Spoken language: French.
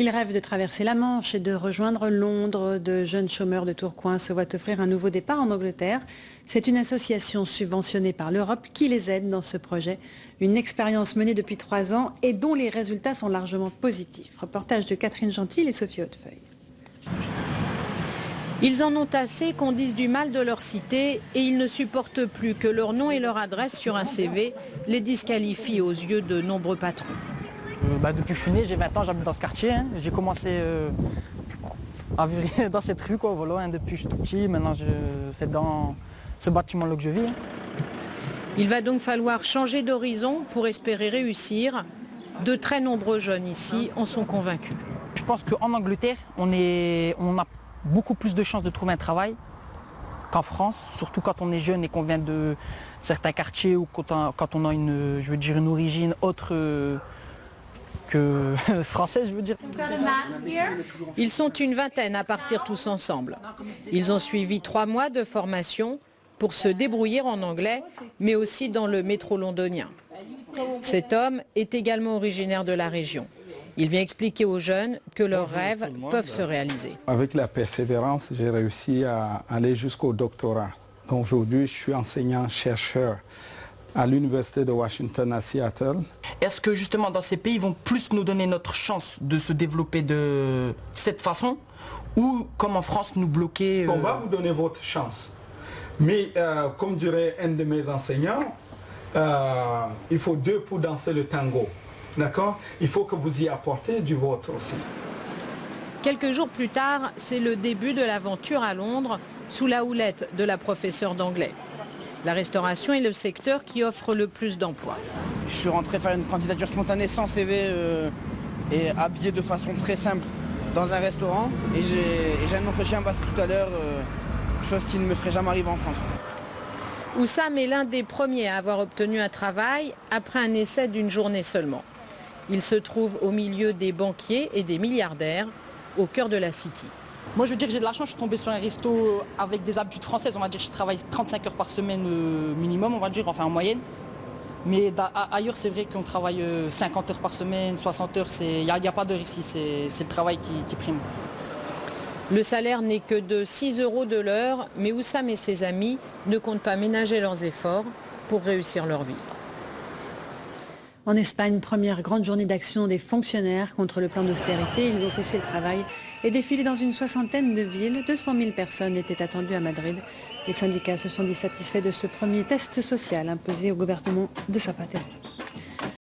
Ils rêvent de traverser la Manche et de rejoindre Londres. De jeunes chômeurs de Tourcoing se voient offrir un nouveau départ en Angleterre. C'est une association subventionnée par l'Europe qui les aide dans ce projet. Une expérience menée depuis 3 ans et dont les résultats sont largement positifs. Reportage de Catherine Gentil et Sophie Hautefeuille. Ils en ont assez qu'on dise du mal de leur cité et ils ne supportent plus que leur nom et leur adresse sur un CV les disqualifient aux yeux de nombreux patrons. Depuis que je suis né, j'ai 20 ans, j'habite dans ce quartier. J'ai commencé à vivre dans cette rue, voilà, depuis que je suis tout petit. Maintenant, c'est dans ce bâtiment-là que je vis. Il va donc falloir changer d'horizon pour espérer réussir. De très nombreux jeunes ici en sont convaincus. Je pense qu'en Angleterre, on a beaucoup plus de chances de trouver un travail qu'en France, surtout quand on est jeune et qu'on vient de certains quartiers ou quand on a une origine autre que française, je veux dire. Ils sont une vingtaine à partir tous ensemble. Ils ont suivi 3 mois de formation pour se débrouiller en anglais, mais aussi dans le métro londonien. Cet homme est également originaire de la région. Il vient expliquer aux jeunes que leurs rêves peuvent se réaliser. Avec la persévérance, j'ai réussi à aller jusqu'au doctorat. Donc aujourd'hui, je suis enseignant-chercheur à l'Université de Washington à Seattle. Est-ce que justement dans ces pays ils vont plus nous donner notre chance de se développer de cette façon ou comme en France nous bloquer On va vous donner votre chance. Mais comme dirait un de mes enseignants, il faut 2 pour danser le tango. D'accord? Il faut que vous y apportez du vôtre aussi. Quelques jours plus tard, c'est le début de l'aventure à Londres sous la houlette de la professeure d'anglais. La restauration est le secteur qui offre le plus d'emplois. Je suis rentré faire une candidature spontanée sans CV et habillé de façon très simple dans un restaurant. Et j'ai un entretien passé tout à l'heure, chose qui ne me ferait jamais arriver en France. Oussam est l'un des premiers à avoir obtenu un travail après un essai d'une journée seulement. Il se trouve au milieu des banquiers et des milliardaires, au cœur de la City. Moi je veux dire que j'ai de la chance, je suis tombé sur un resto avec des habitudes françaises. On va dire que je travaille 35 heures par semaine minimum, on va dire, enfin en moyenne. Mais ailleurs c'est vrai qu'on travaille 50 heures par semaine, 60 heures, il n'y a pas d'heure ici, c'est le travail qui prime. Le salaire n'est que de 6 € de l'heure, mais Oussam et ses amis ne comptent pas ménager leurs efforts pour réussir leur vie. En Espagne, première grande journée d'action des fonctionnaires contre le plan d'austérité. Ils ont cessé le travail et défilé dans une 60aine de villes. 200 000 personnes étaient attendues à Madrid. Les syndicats se sont dit satisfaits de ce premier test social imposé au gouvernement de Zapatero.